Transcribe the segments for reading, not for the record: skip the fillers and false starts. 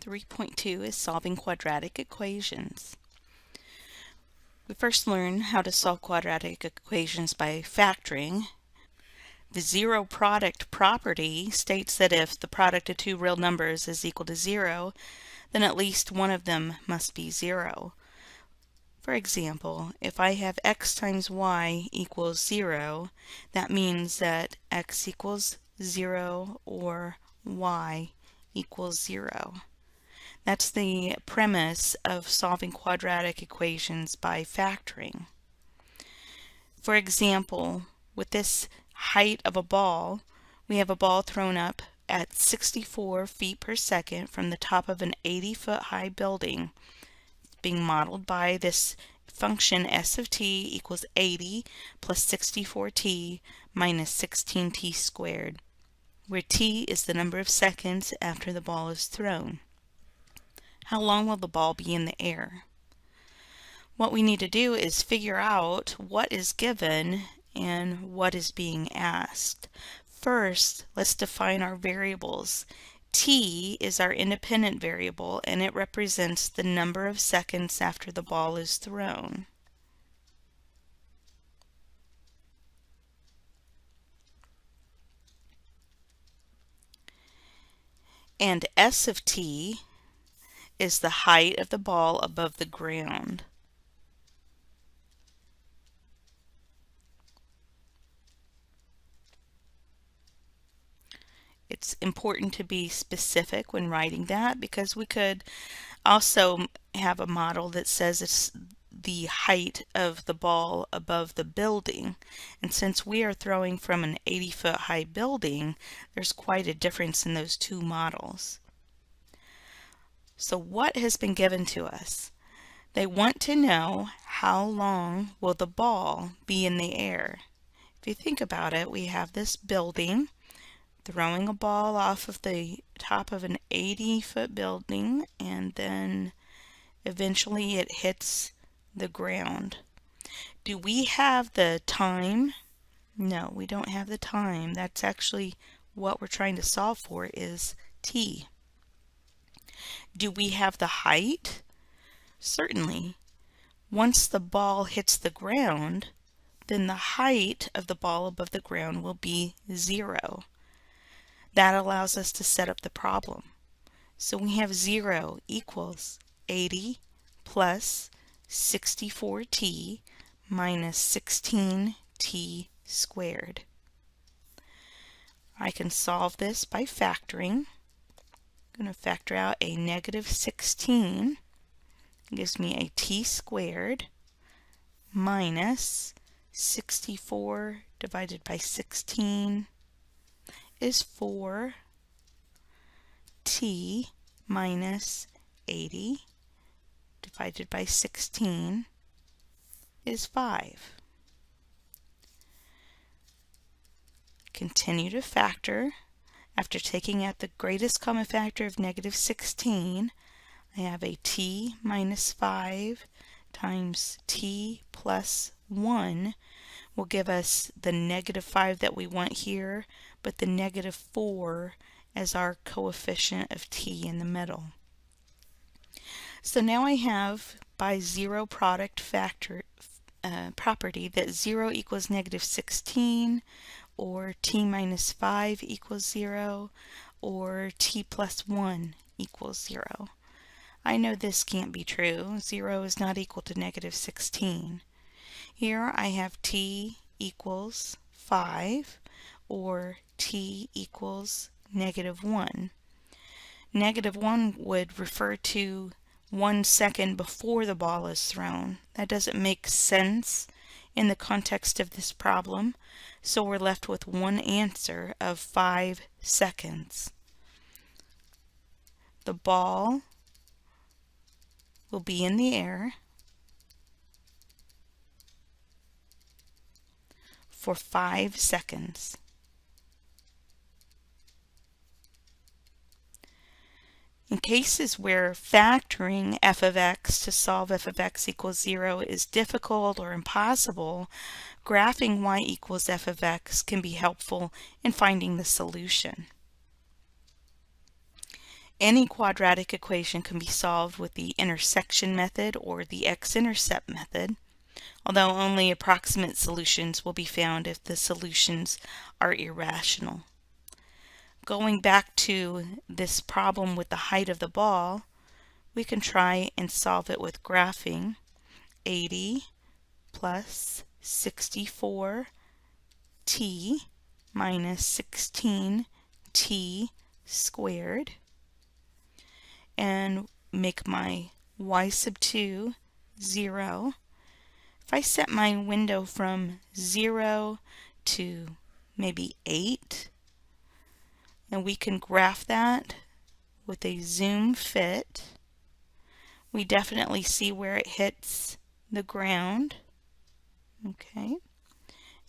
3.2 is solving quadratic equations. We first learn how to solve quadratic equations by factoring. The zero product property states that if the product of two real numbers is equal to 0, then at least one of them must be 0. For example, if I have x times y equals 0, that means that x equals 0 or y equals 0. That's the premise of solving quadratic equations by factoring. For example, with this height of a ball, we have a ball thrown up at 64 feet per second from the top of an 80-foot high building. It's being modeled by this function s of t equals 80 plus 64t minus 16t squared, where t is the number of seconds after the ball is thrown. How long will the ball be in the air? What we need to do is figure out what is given and what is being asked. First, let's define our variables. T is our independent variable, and it represents the number of seconds after the ball is thrown. And S of t is the height of the ball above the ground. It's important to be specific when writing that, because we could also have a model that says it's the height of the ball above the building. And since we are throwing from an 80-foot high building, there's quite a difference in those two models. So what has been given to us? They want to know how long will the ball be in the air. If you think about it, we have this building throwing a ball off of the top of an 80-foot building, and then eventually it hits the ground. Do we have the time? No, we don't have the time. That's actually what we're trying to solve for, is t. Do we have the height? Certainly. Once the ball hits the ground, then the height of the ball above the ground will be 0. That allows us to set up the problem. So we have 0 equals 80 plus 64t minus 16t squared. I can solve this by factoring. I'm going to factor out a negative 16. It gives me a t squared minus 64 divided by 16 is 4. T minus 80 divided by 16 is 5. Continue to factor. After taking out the greatest common factor of negative 16, I have a t minus 5 times t plus 1 will give us the negative 5 that we want here, but the negative 4 as our coefficient of t in the middle. So now I have, by zero product factor property, that 0 equals negative 16, or t minus 5 equals 0, or t plus 1 equals 0. I know this can't be true. 0 is not equal to negative 16. Here I have t equals 5, or t equals negative 1. Negative 1 would refer to 1 second before the ball is thrown. That doesn't make sense in the context of this problem, so we're left with one answer of 5 seconds. The ball will be in the air for 5 seconds. In cases where factoring f of x to solve f of x equals 0 is difficult or impossible, graphing y equals f of x can be helpful in finding the solution. Any quadratic equation can be solved with the intersection method or the x-intercept method, although only approximate solutions will be found if the solutions are irrational. Going back to this problem with the height of the ball, we can try and solve it with graphing 80 plus 64t minus 16t squared, and make my y sub 2 0. If I set my window from 0 to maybe 8, and we can graph that with a zoom fit, we definitely see where it hits the ground. Okay,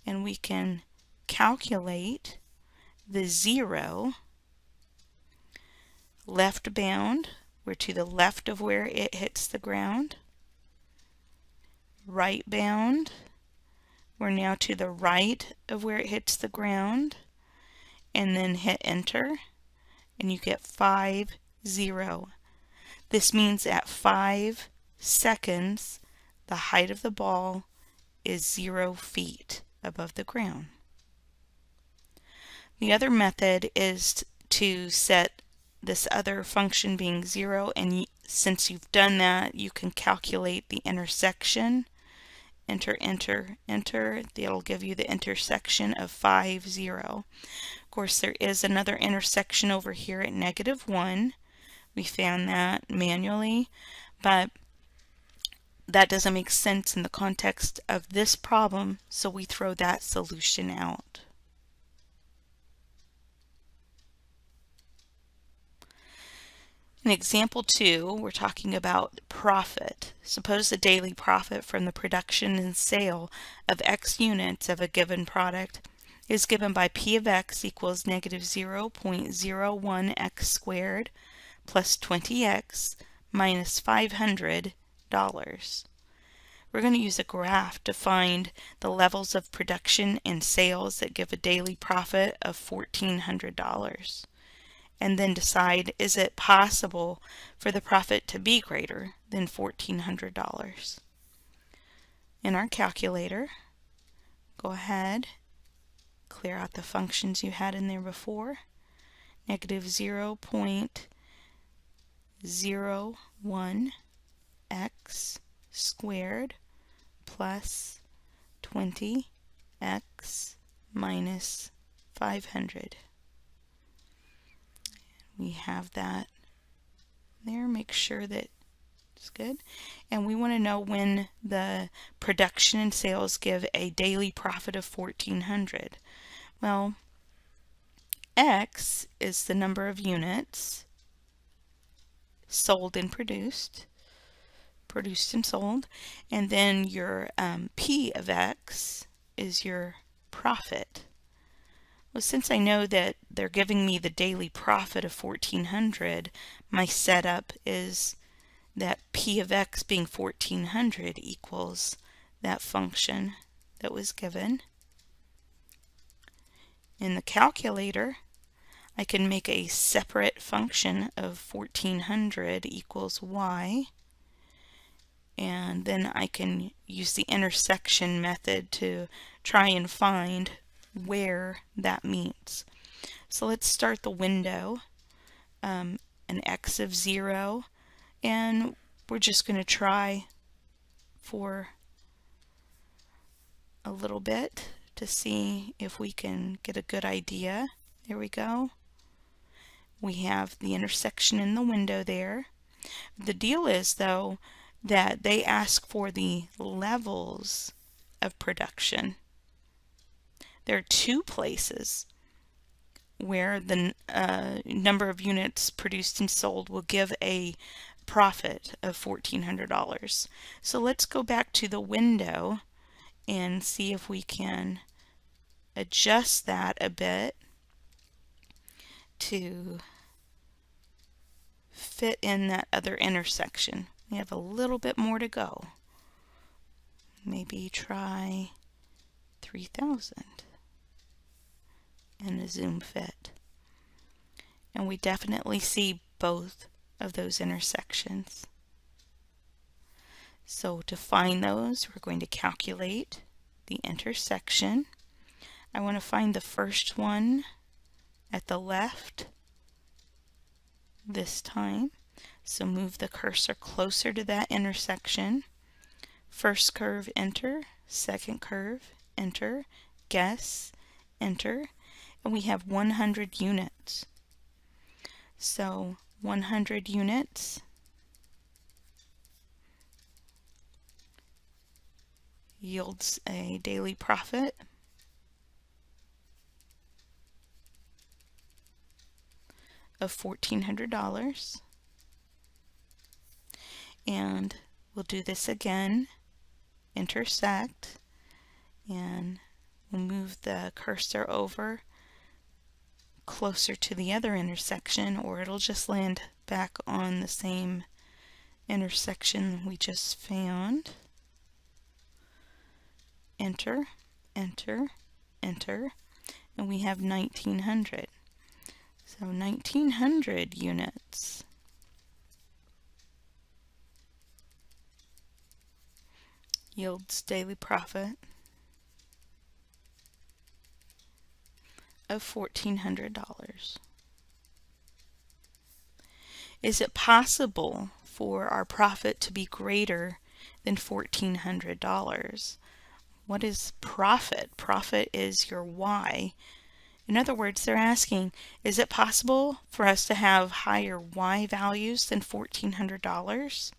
and we can calculate the 0. Left bound, we're to the left of where it hits the ground. Right bound, we're now to the right of where it hits the ground. And then hit enter, and you get 5, 0. This means at 5 seconds, the height of the ball is 0 feet above the ground. The other method is to set this other function being 0, and since you've done that, you can calculate the intersection. Enter, enter, enter. It'll give you the intersection of 5, 0. Of course, there is another intersection over here at -1. We found that manually, but that doesn't make sense in the context of this problem, so we throw that solution out. In example 2, we're talking about profit. Suppose the daily profit from the production and sale of X units of a given product is given by P of X equals -0.01 X squared plus 20X minus $500. We're going to use a graph to find the levels of production and sales that give a daily profit of $1,400. And then decide, is it possible for the profit to be greater than $1,400? In our calculator, go ahead, clear out the functions you had in there before. -0.01 x squared plus 20x minus 500. We have that there. Make sure that it's good. And we want to know when the production and sales give a daily profit of 1,400. Well, X is the number of units sold and produced and sold, and then your P of X is your profit. Well, since I know that they're giving me the daily profit of 1,400, my setup is that P of X being 1,400 equals that function that was given. In the calculator, I can make a separate function of 1,400 equals y, and then I can use the intersection method to try and find where that meets. So let's start the window, an x of 0, and we're just going to try for a little bit to see if we can get a good idea. There we go. We have the intersection in the window there. The deal is, though, that they ask for the levels of production. There are two places where the number of units produced and sold will give a profit of $1,400. So let's go back to the window and see if we can adjust that a bit to fit in that other intersection. We have a little bit more to go. Maybe try 3,000 and a zoom fit. And we definitely see both of those intersections. So to find those, we're going to calculate the intersection. I want to find the first one at the left this time. So move the cursor closer to that intersection. First curve, enter. Second curve, enter. Guess, enter. And we have 100 units. So 100 units yields a daily profit of $1,400. And we'll do this again, intersect, and we'll move the cursor over closer to the other intersection, or it'll just land back on the same intersection we just found. Enter, enter, enter, and we have 1900. So 1900 units. Yields daily profit of $1,400. Is it possible for our profit to be greater than $1,400? What is profit? Profit is your Y. In other words, they're asking, is it possible for us to have higher Y values than $1,400?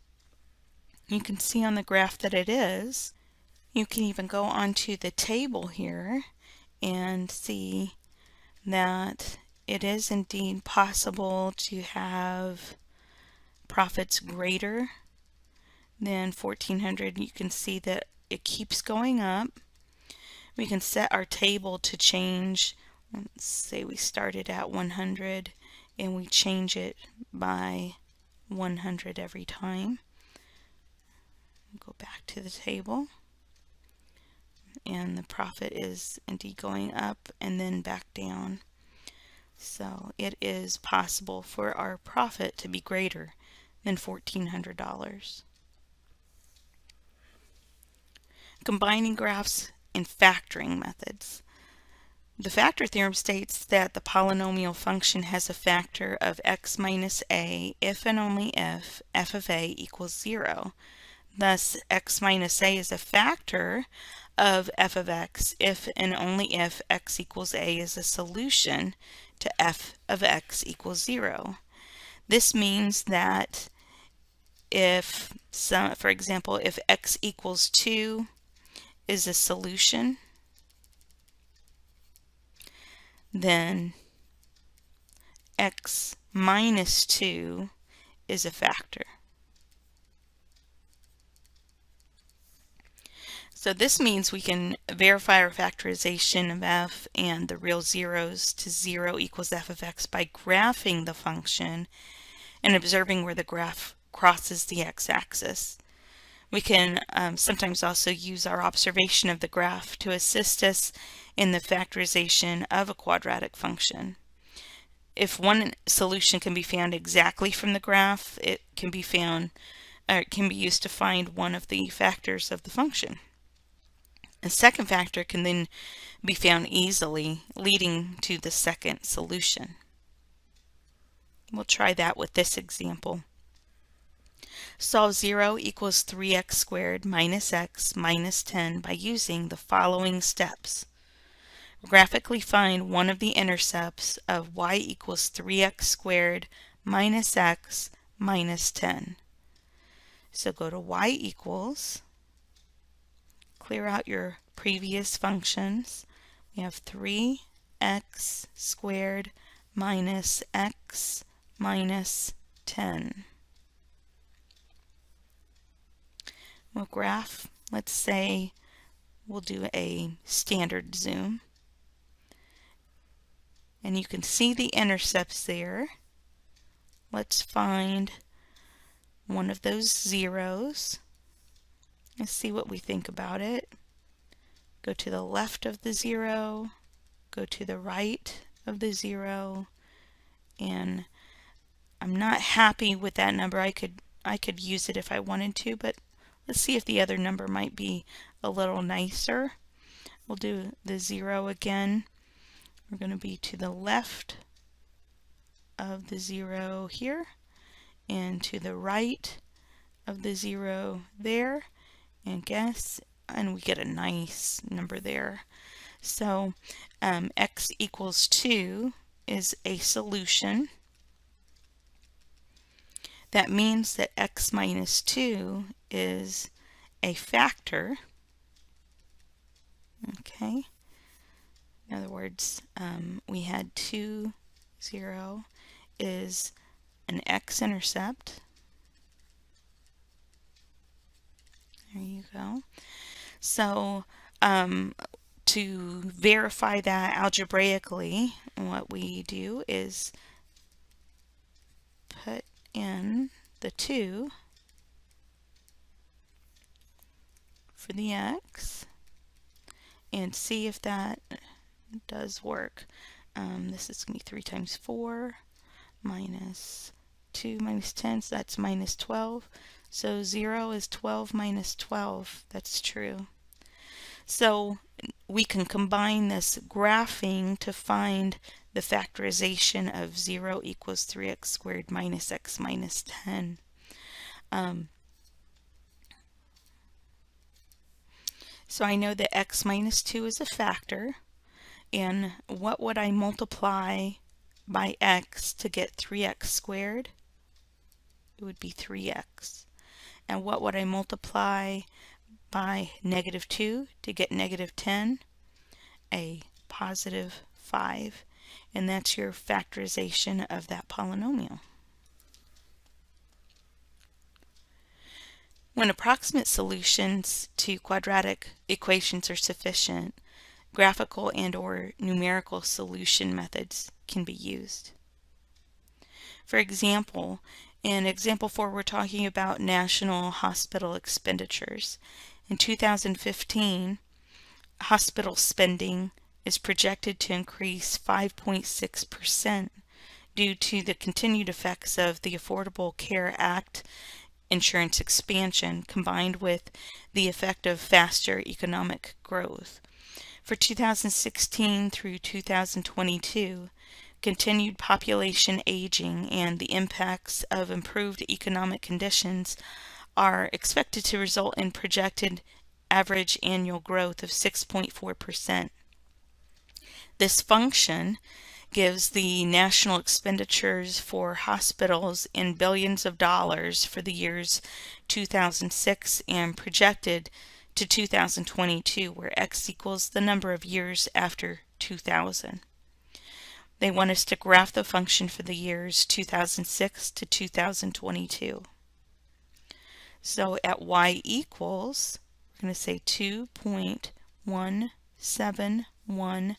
You can see on the graph that it is. You can even go onto the table here and see that it is indeed possible to have profits greater than $1,400. You can see that it keeps going up. We can set our table to change. Let's say we started at 100 and we change it by 100 every time. Go back to the table, and the profit is indeed going up and then back down. So it is possible for our profit to be greater than $1,400. Combining graphs and factoring methods. The factor theorem states that the polynomial function has a factor of x minus a if and only if f of a equals 0. Thus, x minus a is a factor of f of x if and only if x equals a is a solution to f of x equals 0. This means that if, for example, if x equals 2 is a solution, then x minus 2 is a factor. So this means we can verify our factorization of f and the real zeros to 0 equals f of x by graphing the function and observing where the graph crosses the x-axis. We can sometimes also use our observation of the graph to assist us in the factorization of a quadratic function. If one solution can be found exactly from the graph, it can be found, or it can be used to find one of the factors of the function. A second factor can then be found easily, leading to the second solution. We'll try that with this example. Solve 0 equals 3x squared minus x minus 10 by using the following steps. Graphically find one of the intercepts of y equals 3x squared minus x minus 10. So go to y equals, clear out your previous functions. We have 3x squared minus x minus 10. We'll graph, let's say we'll do a standard zoom. And you can see the intercepts there. Let's find one of those zeros. Let's see what we think about it. Go to the left of the 0, go to the right of the 0, and I'm not happy with that number. I could use it if I wanted to, but let's see if the other number might be a little nicer. We'll do the 0 again. We're going to be to the left of the 0 here and to the right of the 0 there, and we get a nice number there. So x equals 2 is a solution. That means that x minus 2 is a factor. Okay. In other words, we had 2, 0 is an x-intercept. There you go. So to verify that algebraically, what we do is put in the 2 for the x and see if that does work. This is going to be 3 times 4 minus 2 minus 10, so that's minus 12. So 0 is 12 minus 12. That's true. So we can combine this graphing to find the factorization of 0 equals 3x squared minus x minus 10. So I know that x minus 2 is a factor, and what would I multiply by x to get 3x squared? It would be 3x. And what would I multiply by negative 2 to get negative 10? A positive 5. And that's your factorization of that polynomial. When approximate solutions to quadratic equations are sufficient, graphical and/or numerical solution methods can be used. For example, in example 4, we're talking about national hospital expenditures. In 2015, hospital spending is projected to increase 5.6% due to the continued effects of the Affordable Care Act insurance expansion combined with the effect of faster economic growth. For 2016 through 2022, continued population aging and the impacts of improved economic conditions are expected to result in projected average annual growth of 6.4%. This function gives the national expenditures for hospitals in billions of dollars for the years 2006 and projected to 2022, where x equals the number of years after 2000. They want us to graph the function for the years 2006 to 2022. So at y equals, we're going to say 2.171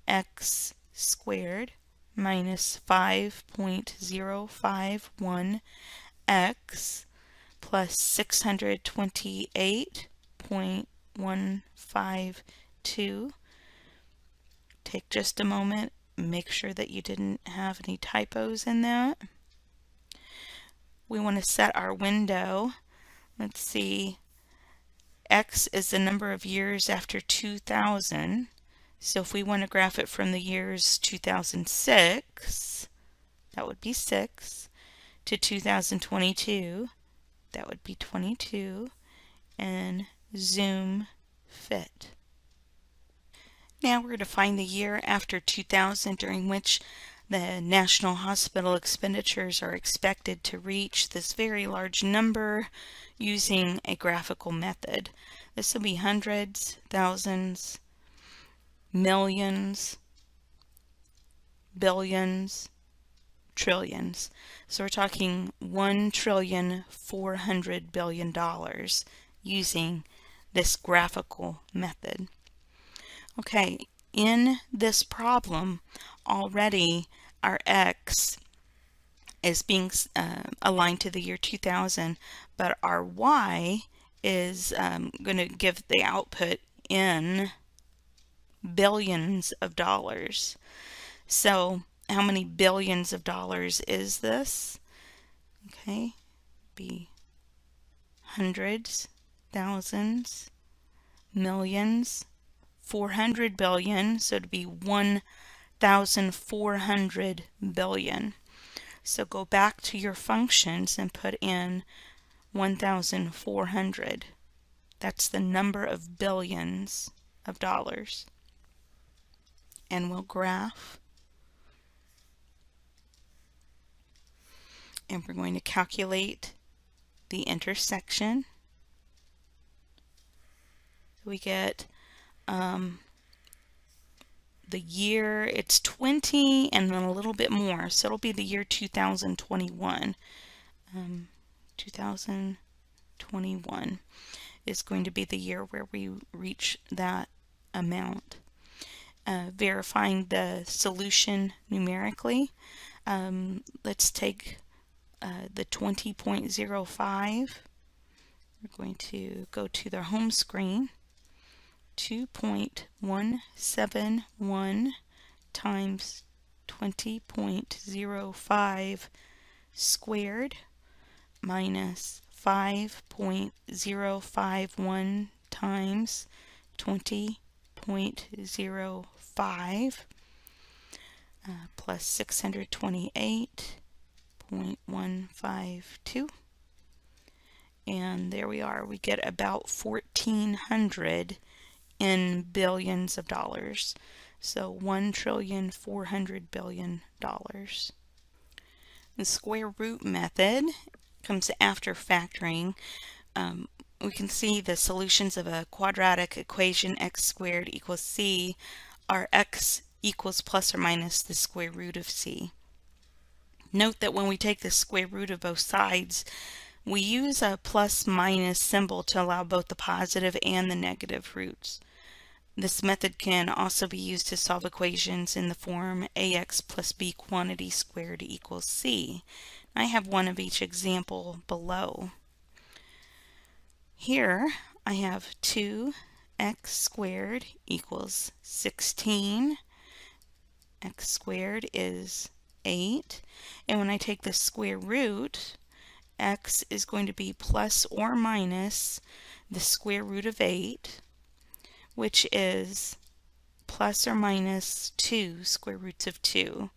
x squared minus 5.051 x plus 628.152. Take just a moment, make sure that you didn't have any typos in that. We want to set our window. Let's see, x is the number of years after 2000. So if we want to graph it from the years 2006, that would be 6, to 2022, that would be 22, and zoom fit. Now we're going to find the year after 2000 during which the national hospital expenditures are expected to reach this very large number using a graphical method. This will be hundreds, thousands, millions, billions, trillions. So we're talking $1,400,000,000,000 using this graphical method. Okay, in this problem already our x is being aligned to the year 2000, but our y is going to give the output in billions of dollars. So how many billions of dollars is this? Okay, be hundreds, thousands, millions, 400 billion, so it'd be 1,400 billion. So go back to your functions and put in 1,400. That's the number of billions of dollars. And we'll graph. And we're going to calculate the intersection. We get the year, it's 20 and then a little bit more, so it'll be the year 2021. 2021 is going to be the year where we reach that amount. Verifying the solution numerically, let's take the 20.05. We're going to go to the home screen. 2.171 times 20.05 squared minus 5.051 times 20.05 plus 628.152. And there we are. We get about 1,400 in billions of dollars. So $1,400 billion. The square root method comes after factoring. We can see the solutions of a quadratic equation x squared equals c are x equals plus or minus the square root of c. Note that when we take the square root of both sides, we use a plus minus symbol to allow both the positive and the negative roots. This method can also be used to solve equations in the form ax plus b quantity squared equals c. I have one of each example below. Here I have 2x squared equals 16. X squared is 8. And when I take the square root, x is going to be plus or minus the square root of 8, which is plus or minus 2 square roots of 2.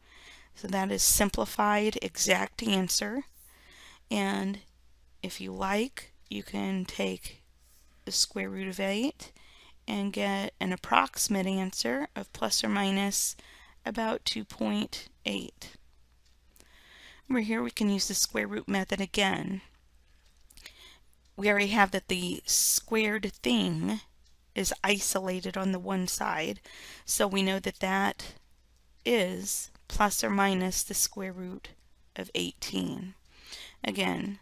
So that is simplified exact answer. And if you like, you can take the square root of 8 and get an approximate answer of plus or minus about 2.8. Over here we can use the square root method again. We already have that the squared thing is isolated on the one side, so we know that that is plus or minus the square root of 18. Again,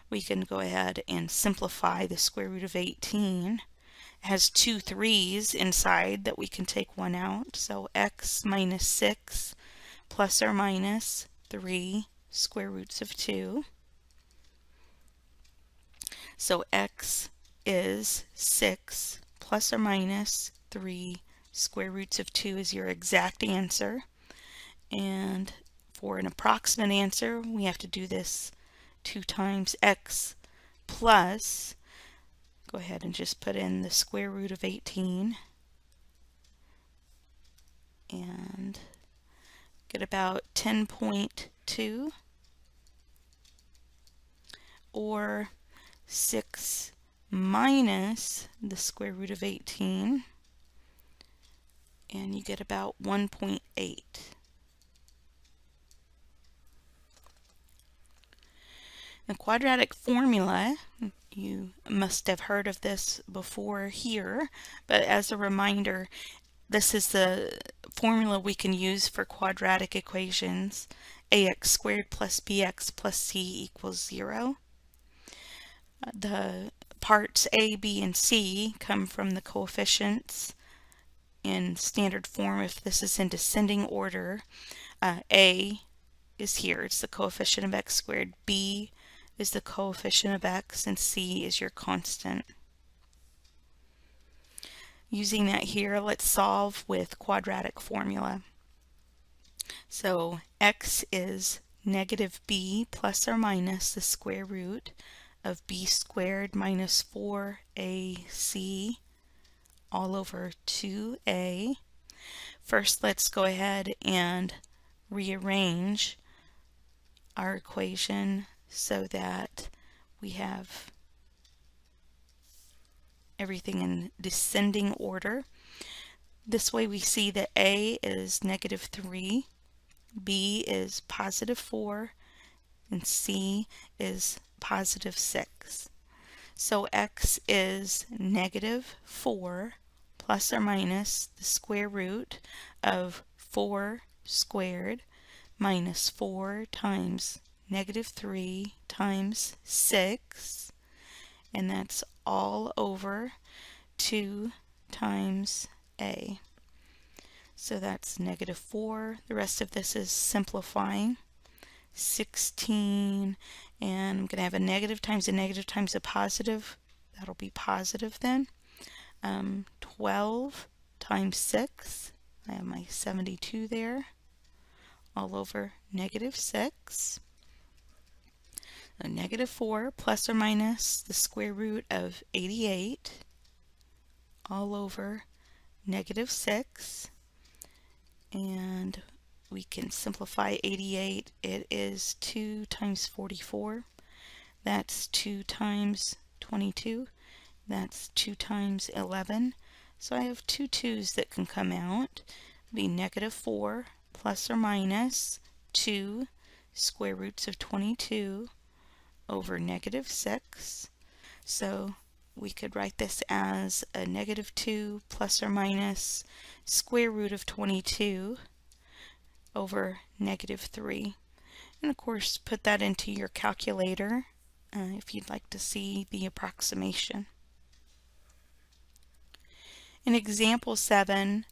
we can go ahead and simplify the square root of 18. It has 2 3's inside that we can take one out, so x minus 6 plus or minus 3 square roots of 2. So x is 6 plus or minus 3 square roots of 2 is your exact answer. And for an approximate answer, we have to do this 2 times x plus, go ahead and just put in the square root of 18 and get about 10.2, or 6 minus the square root of 18, and you get about 1.8. The quadratic formula, you must have heard of this before here, but as a reminder, this is the formula we can use for quadratic equations. Ax squared plus bx plus c equals 0. The parts a, b, and c come from the coefficients in standard form. If this is in descending order, a is here, it's the coefficient of x squared, b is the coefficient of x, and c is your constant. Using that here, let's solve with quadratic formula. So x is negative b plus or minus the square root of b squared minus 4ac all over 2a. First, let's go ahead and rearrange our equation so that we have everything in descending order. This way we see that a is negative 3, b is positive 4, and c is positive 6. So x is negative 4 plus or minus the square root of 4 squared minus 4 times negative 3 times 6, and that's all over 2 times a. So that's negative 4. The rest of this is simplifying. 16, and I'm going to have a negative times a positive. That'll be positive then. 12 times 6. I have my 72 there, all over negative 6. So negative 4 plus or minus the square root of 88 all over negative 6. And we can simplify 88. It is 2 times 44. That's 2 times 22. That's 2 times 11. So I have two 2's that can come out. It'll be negative 4 plus or minus 2 square roots of 22 over negative 6. So we could write this as a negative 2 plus or minus square root of 22 over negative 3. And of course, put that into your calculator if you'd like to see the approximation. In example 7,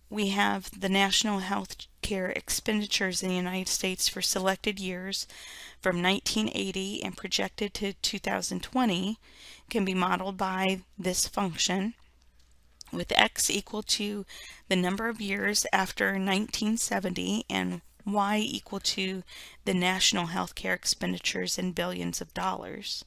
we have the national health care expenditures in the United States for selected years from 1980 and projected to 2020 can be modeled by this function, with x equal to the number of years after 1970 and y equal to the national health care expenditures in billions of dollars.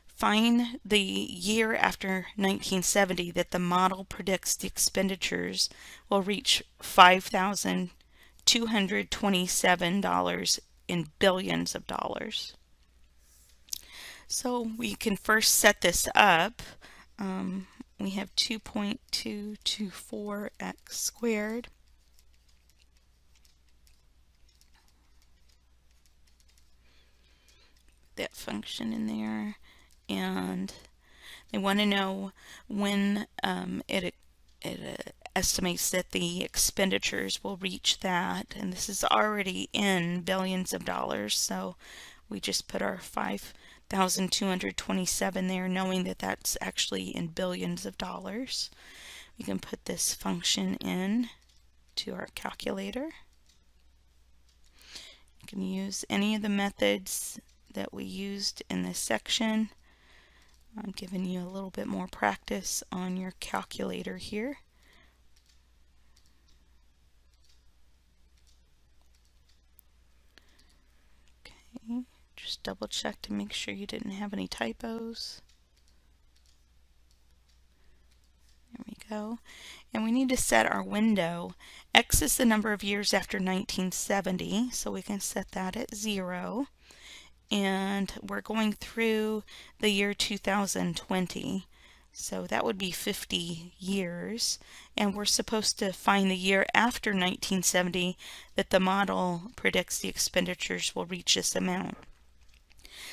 Find the year after 1970 that the model predicts the expenditures will reach $5,227 in billions of dollars. So we can first set this up. We have 2.224x squared. That function in there, and they want to know when it estimates that the expenditures will reach that, and this is already in billions of dollars, so we just put our 5,227 there, knowing that that's actually in billions of dollars. We can put this function in to our calculator. You can use any of the methods that we used in this section. I'm giving you a little bit more practice on your calculator here. Okay, just double check to make sure you didn't have any typos. There we go. And we need to set our window. X is the number of years after 1970, so we can set that at 0. And we're going through the year 2020, so that would be 50 years, and we're supposed to find the year after 1970 that the model predicts the expenditures will reach this amount.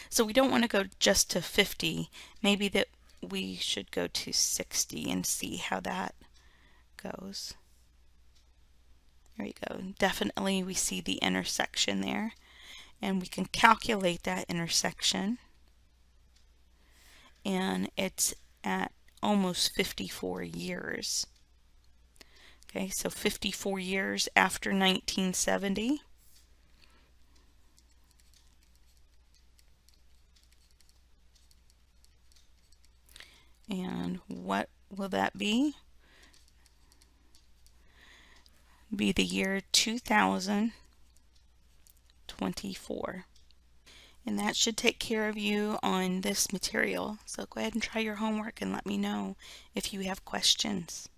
So we don't want to go just to 50, maybe that we should go to 60 and see how that goes. There you go. Definitely we see the intersection there. And we can calculate that intersection, and it's at almost 54 years. Okay, so 54 years after 1970. And what will that be? Be the year 2020. 24. And that should take care of you on this material. So go ahead and try your homework and let me know if you have questions.